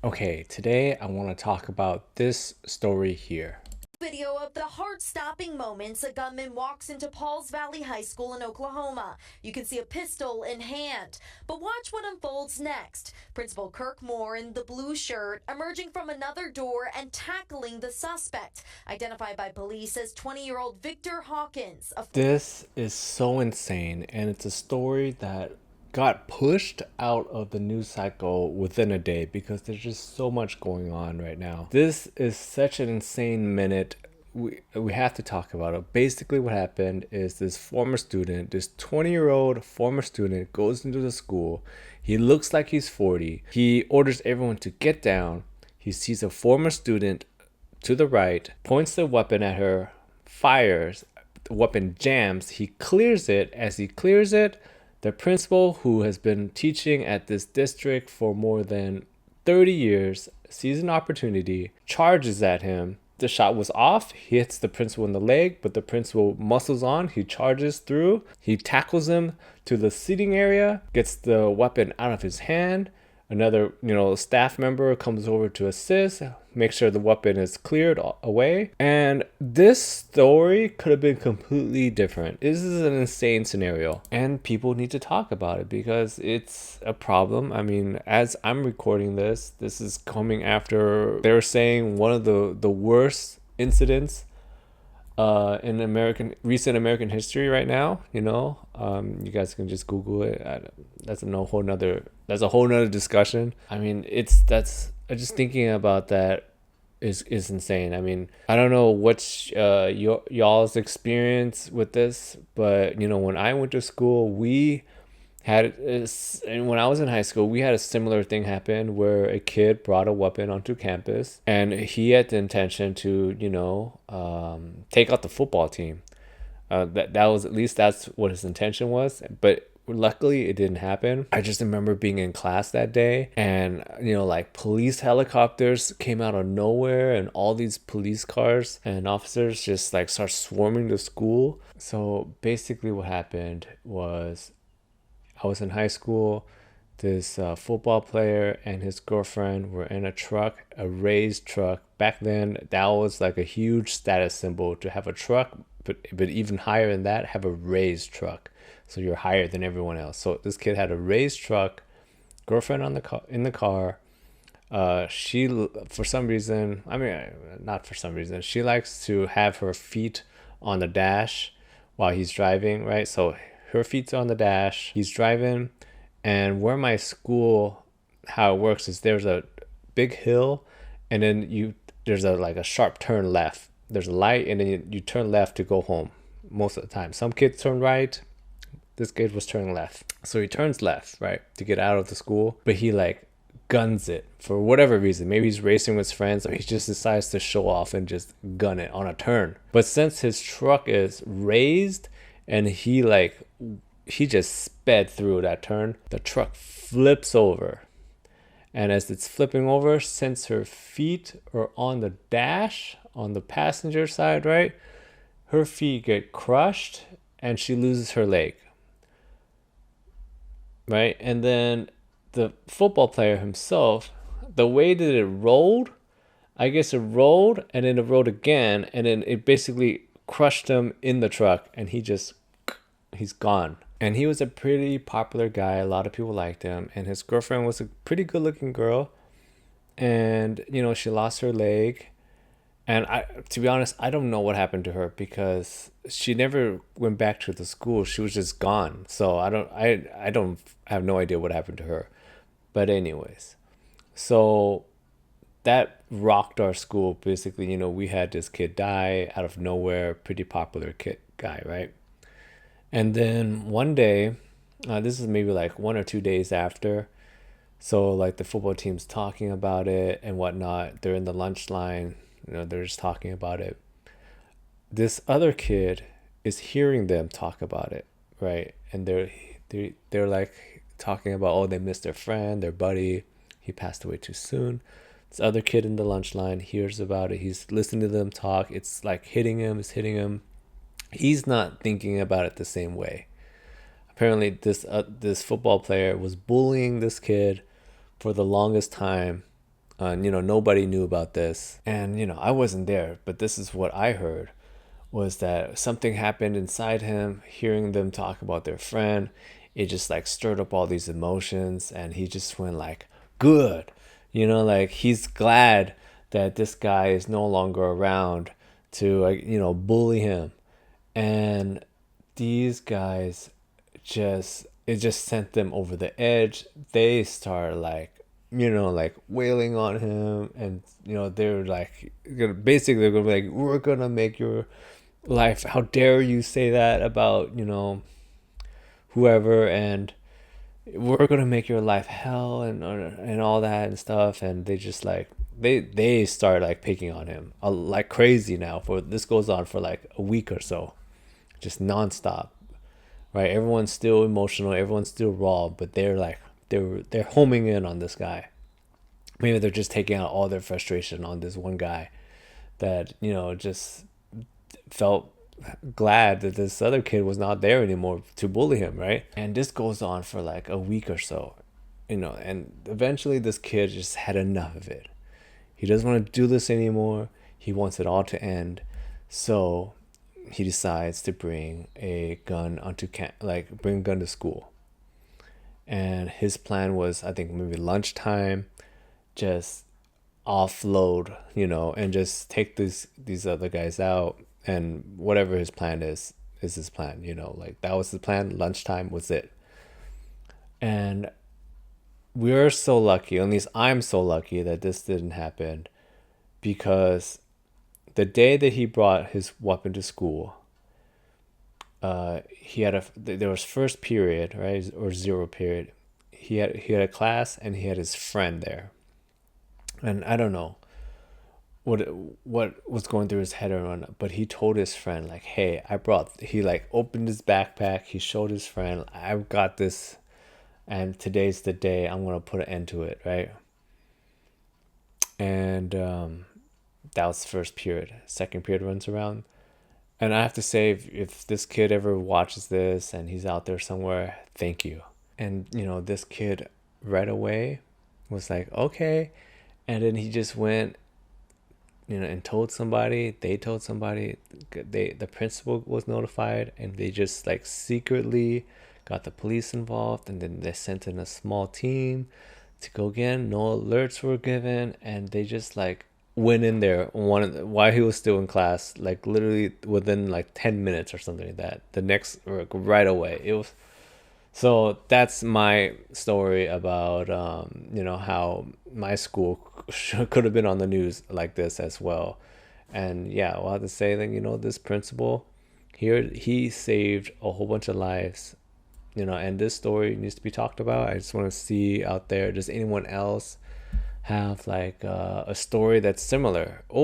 Okay, today I want to talk about this story here. Video of the heart-stopping moments a gunman walks into Pauls Valley High School in Oklahoma. You can see a pistol in hand. But watch what unfolds next. Principal Kirk Moore in the blue shirt emerging from another door and tackling the suspect, identified by police as 20-year-old Victor Hawkins. This is so insane, and it's a story that got pushed out of the news cycle within a day because there's just so much going on right now. This is such an insane minute. We have to talk about it. Basically, what happened is this former student, this 20-year-old former student, goes into the school. He looks like he's 40. He orders everyone to get down. He sees a former student to the right, points the weapon at her, fires. The weapon jams. He clears it. As he clears it, the principal, who has been teaching at this district for more than 30 years, sees an opportunity, charges at him. The shot was off. He hits the principal in the leg, but the principal muscles on. He charges through. He tackles him to the seating area, gets the weapon out of his hand. Another, staff member comes over to assist, make sure the weapon is cleared away. And this story could have been completely different. This is an insane scenario, and people need to talk about it because it's a problem. I mean, as I'm recording this is coming after they're saying one of the worst incidents in recent American history right now. You guys can just Google it. That's a whole nother discussion. I mean, that's just thinking about that is insane. I mean, I don't know what's y'all's experience with this, but when I went to school, and when I was in high school, we had a similar thing happen where a kid brought a weapon onto campus, and he had the intention to, take out the football team. That was, at least that's what his intention was. But luckily, it didn't happen. I just remember being in class that day, and like police helicopters came out of nowhere, and all these police cars and officers just like start swarming the school. So basically, what happened was, I was in high school. This football player and his girlfriend were in a truck, a raised truck. Back then, that was like a huge status symbol to have a truck, but even higher than that, have a raised truck. So you're higher than everyone else. So this kid had a raised truck, girlfriend in the car. She, for some reason, I mean, not for some reason, she likes to have her feet on the dash while he's driving, right? So her feet's on the dash, he's driving, and where my school, how it works is there's a big hill, and then there's a sharp turn left. There's a light, and then you turn left to go home most of the time. Some kids turn right. This kid was turning left. So he turns left, right, to get out of the school, but he like guns it for whatever reason. Maybe he's racing with his friends, or he just decides to show off and just gun it on a turn. But since his truck is raised and he just sped through that turn, the truck flips over. And as it's flipping over, since her feet are on the dash, on the passenger side, right, her feet get crushed and she loses her leg. Right? And then the football player himself, the way that it rolled, I guess it rolled and then it rolled again, and then it basically crushed him in the truck, and he's gone. And he was a pretty popular guy. A lot of people liked him, and his girlfriend was a pretty good looking girl. And she lost her leg. And to be honest, I don't know what happened to her because she never went back to the school. She was just gone. So I have no idea what happened to her. But anyways, so that rocked our school. Basically, we had this kid die out of nowhere, pretty popular kid guy, right? And then one day, this is maybe like 1 or 2 days after. So like the football team's talking about it and whatnot. They're in the lunch line. They're just talking about it. This other kid is hearing them talk about it, right? And they're like talking about, oh, they missed their friend, their buddy. He passed away too soon. This other kid in the lunch line hears about it. He's listening to them talk. It's like hitting him. It's hitting him. He's not thinking about it the same way. Apparently, this football player was bullying this kid for the longest time, Nobody knew about this. And, I wasn't there, but this is what I heard, was that something happened inside him, hearing them talk about their friend. It just like stirred up all these emotions, and he just went like, good. Like he's glad that this guy is no longer around to, like, bully him. And these guys it just sent them over the edge. They start like, like wailing on him, and they're like, basically they're gonna be like, we're gonna make your life, how dare you say that about whoever, and we're gonna make your life hell, and all that and stuff. And they just like, they start like picking on him like crazy. Now for this goes on for like a week or so, just nonstop, right? Everyone's still emotional, everyone's still raw, but they're like, they're homing in on this guy. Maybe they're just taking out all their frustration on this one guy that just felt glad that this other kid was not there anymore to bully him, right? And this goes on for like a week or so, and eventually this kid just had enough of it. He doesn't want to do this anymore. He wants it all to end. So he decides to bring a gun bring a gun to school. And his plan was, I think, maybe lunchtime, just offload, and just take these other guys out. And whatever his plan is his plan. Like that was the plan. Lunchtime was it. And we're so lucky, at least I'm so lucky, that this didn't happen, because the day that he brought his weapon to school, there was first period, right, or zero period. He had a class, and he had his friend there, and I don't know what was going through his head around, but he told his friend like, hey, he like opened his backpack, he showed his friend, I've got this, and today's the day I'm gonna put an end to it, right? And that was the first period. Second period runs around, and I have to say, if this kid ever watches this and he's out there somewhere, thank you. And this kid right away was like, okay. And then he just went, and told somebody. They told somebody. The principal was notified, and they just like secretly got the police involved, and then they sent in a small team to go again. No alerts were given, and they just like went in there while he was still in class, like literally within like 10 minutes or something like that. The next, right away. It was. So that's my story about how my school could have been on the news like this as well. And yeah, we'll have to say that this principal here, he saved a whole bunch of lives. And this story needs to be talked about. I just want to see out there, does anyone else have like a story that's similar, or